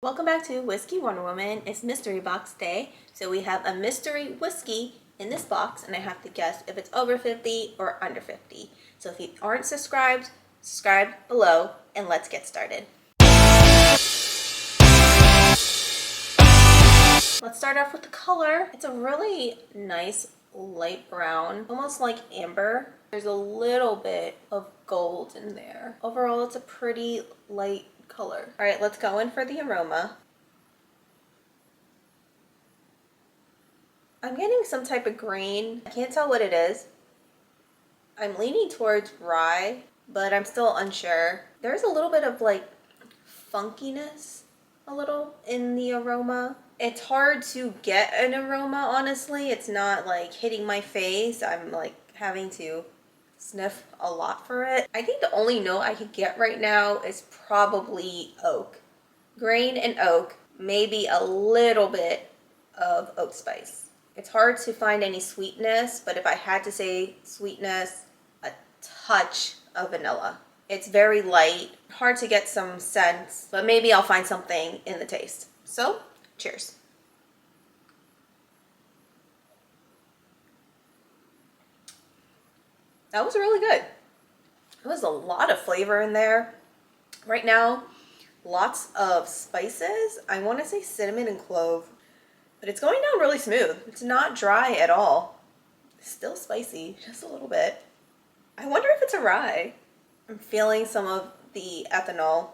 Welcome back to Whiskey Wonder Woman. It's mystery box day. So we have a mystery whiskey in this box and I have to guess if it's over 50 or under 50. So if you aren't subscribed, subscribe below and let's get started. Let's start off with the color. It's a really nice light brown, almost like amber. There's a little bit of gold in there. Overall, it's a pretty light color. All right, let's go in for the aroma. I'm getting some type of grain. I can't tell what it is. I'm leaning towards rye, but I'm still unsure. There's a little bit of like funkiness, a little in the aroma. It's hard to get an aroma, honestly. It's not like hitting my face. I'm like having to sniff a lot for it. I think the only note I could get right now is probably oak. Grain and oak, maybe a little bit of oak spice. It's hard to find any sweetness, but if I had to say sweetness, a touch of vanilla. It's very light, hard to get some sense, but maybe I'll find something in the taste. So, cheers. That was really good. There was a lot of flavor in there. Right now, lots of spices. I want to say cinnamon and clove, but it's going down really smooth. It's not dry at all. It's still spicy, just a little bit. I wonder if it's a rye. I'm feeling some of the ethanol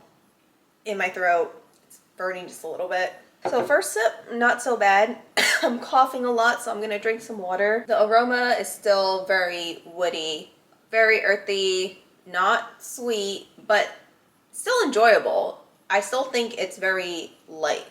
in my throat. It's burning just a little bit. So first sip, not so bad. I'm coughing a lot, so I'm gonna drink some water. The aroma is still very woody, very earthy, not sweet, but still enjoyable. I still think it's very light.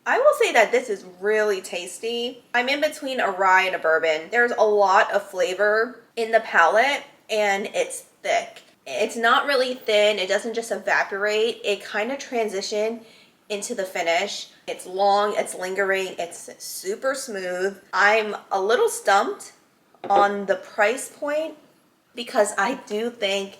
I will say that this is really tasty. I'm in between a rye and a bourbon. There's a lot of flavor in the palate and it's thick. It's not really thin, it doesn't just evaporate. It kind of transitions into the finish. It's long, it's lingering, it's super smooth. I'm a little stumped on the price point because I do think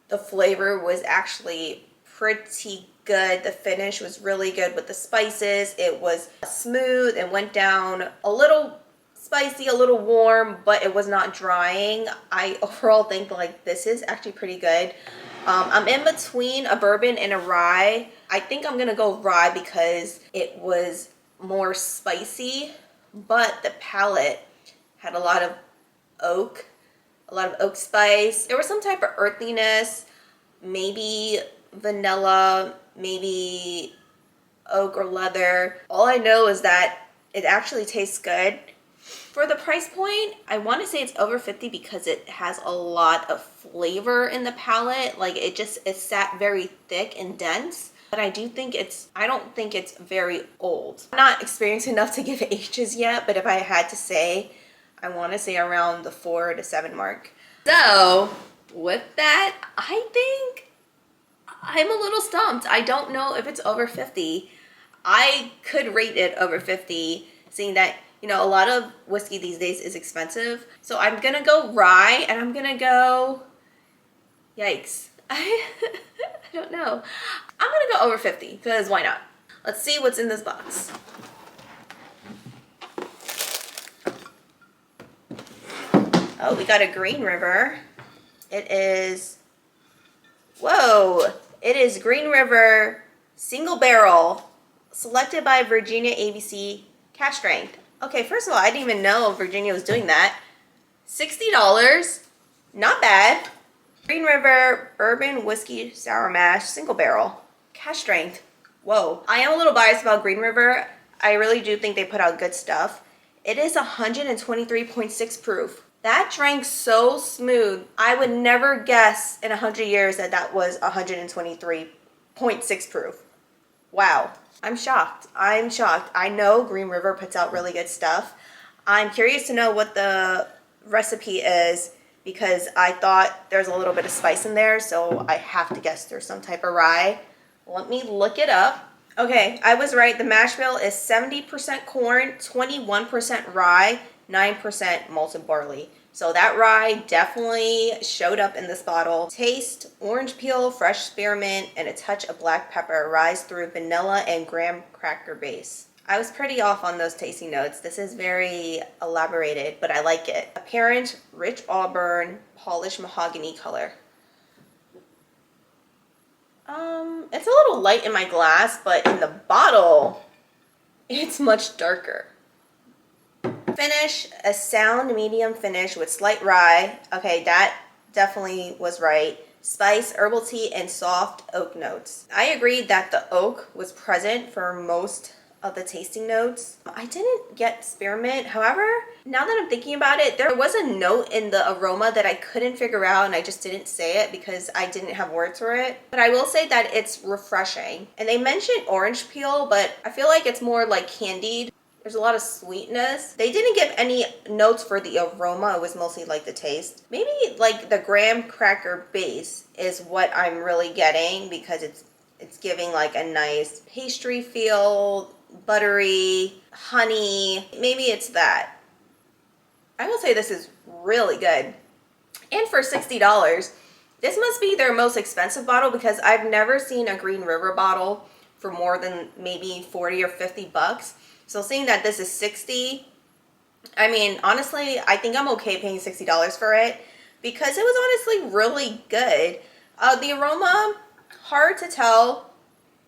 the flavor was actually pretty good. The finish was really good with the spices. It was smooth and went down a little spicy, a little warm, but it was not drying. I overall think like this is actually pretty good. I'm in between a bourbon and a rye. I think I'm gonna go rye because it was more spicy, but the palate had a lot of oak spice. There was some type of earthiness, maybe vanilla, maybe oak or leather. All I know is that it actually tastes good. For the price point, I want to say it's over 50 because it has a lot of flavor in the palate. Like it sat very thick and dense. But I don't think it's very old. I'm not experienced enough to give ages yet, but if I had to say, I want to say around the 4 to 7 mark. So with that, I think I'm a little stumped. I don't know if it's over 50. I could rate it over 50, seeing that, you know, a lot of whiskey these days is expensive. So I'm gonna go rye and I'm gonna go, yikes. I don't know. I'm gonna go over 50 because why not? Let's see what's in this box. Oh, we got a Green River. It is, whoa, it is Green River single barrel, selected by Virginia ABC cash strength. Okay, first of all, I didn't even know Virginia was doing that. $60, not bad. Green River Bourbon Whiskey Sour Mash single barrel, cash strength. Whoa, I am a little biased about Green River. I really do think they put out good stuff. It is 123.6 proof. That drank so smooth. I would never guess in 100 years that that was 123.6 proof. Wow. I'm shocked. I'm shocked. I know Green River puts out really good stuff. I'm curious to know what the recipe is because I thought there's a little bit of spice in there, so I have to guess there's some type of rye. Let me look it up. Okay, I was right. The mash bill is 70% corn, 21% rye, 9% malted barley. So that rye definitely showed up in this bottle. Taste, orange peel, fresh spearmint, and a touch of black pepper rise through vanilla and graham cracker base. I was pretty off on those tasting notes. This is very elaborated, but I like it. Apparent, rich auburn, polished mahogany color. It's a little light in my glass, but in the bottle, it's much darker. Finish, a sound medium finish with slight rye. Okay, that definitely was right. Spice, herbal tea, and soft oak notes. I agreed that the oak was present for most of the tasting notes. I didn't get spearmint. However, now that I'm thinking about it, there was a note in the aroma that I couldn't figure out, and I just didn't say it because I didn't have words for it. But I will say that it's refreshing. And they mentioned orange peel, but I feel like it's more like candied. There's a lot of sweetness. They didn't give any notes for the aroma. It was mostly like the taste. Maybe like the graham cracker base is what I'm really getting, because it's giving like a nice pastry feel, buttery, honey. Maybe it's that. I will say this is really good. And for $60, this must be their most expensive bottle, because I've never seen a Green River bottle for more than maybe 40 or 50 bucks. So seeing that this is 60, I mean, honestly, I think I'm okay paying $60 for it, because it was honestly really good. The aroma, hard to tell,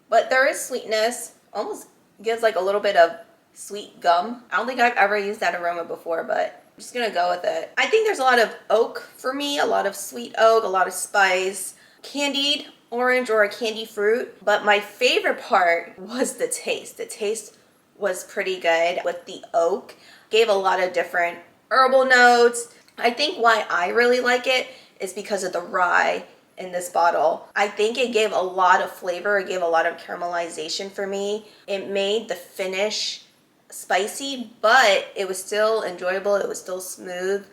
but there is sweetness. Almost gives like a little bit of sweet gum. I don't think I've ever used that aroma before, but I'm just gonna go with it. I think there's a lot of oak for me, a lot of sweet oak, a lot of spice, candied orange or a candy fruit. But my favorite part was the taste. The taste was pretty good with the oak. Gave a lot of different herbal notes. I think why I really like it is because of the rye in this bottle. I think it gave a lot of flavor. It gave a lot of caramelization for me. It made the finish spicy, but it was still enjoyable. It was still smooth.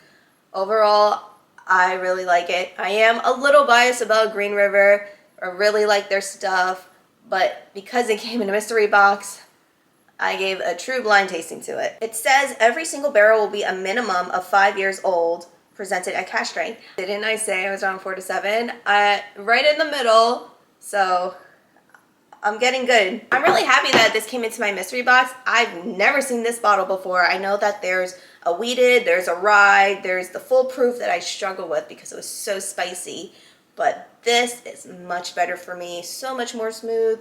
Overall, I really like it. I am a little biased about Green River. I really like their stuff, but because it came in a mystery box, I gave a true blind tasting to it. It says every single barrel will be a minimum of 5 years old, presented at cash strength. Didn't I say I was around 4 to 7? Right in the middle, so I'm getting good. I'm really happy that this came into my mystery box. I've never seen this bottle before. I know that there's a wheated, there's a rye, there's the foolproof that I struggle with because it was so spicy. But this is much better for me, so much more smooth,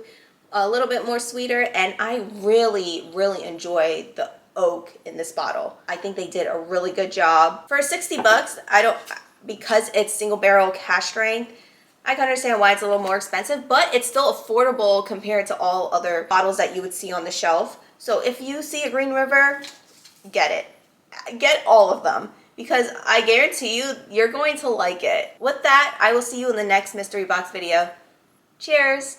a little bit more sweeter, and I really, really enjoy the oak in this bottle. I think they did a really good job. For 60 bucks, because it's single barrel cash strength, I can understand why it's a little more expensive, but it's still affordable compared to all other bottles that you would see on the shelf. So if you see a Green River, get it. Get all of them, because I guarantee you, you're going to like it. With that, I will see you in the next mystery box video. Cheers!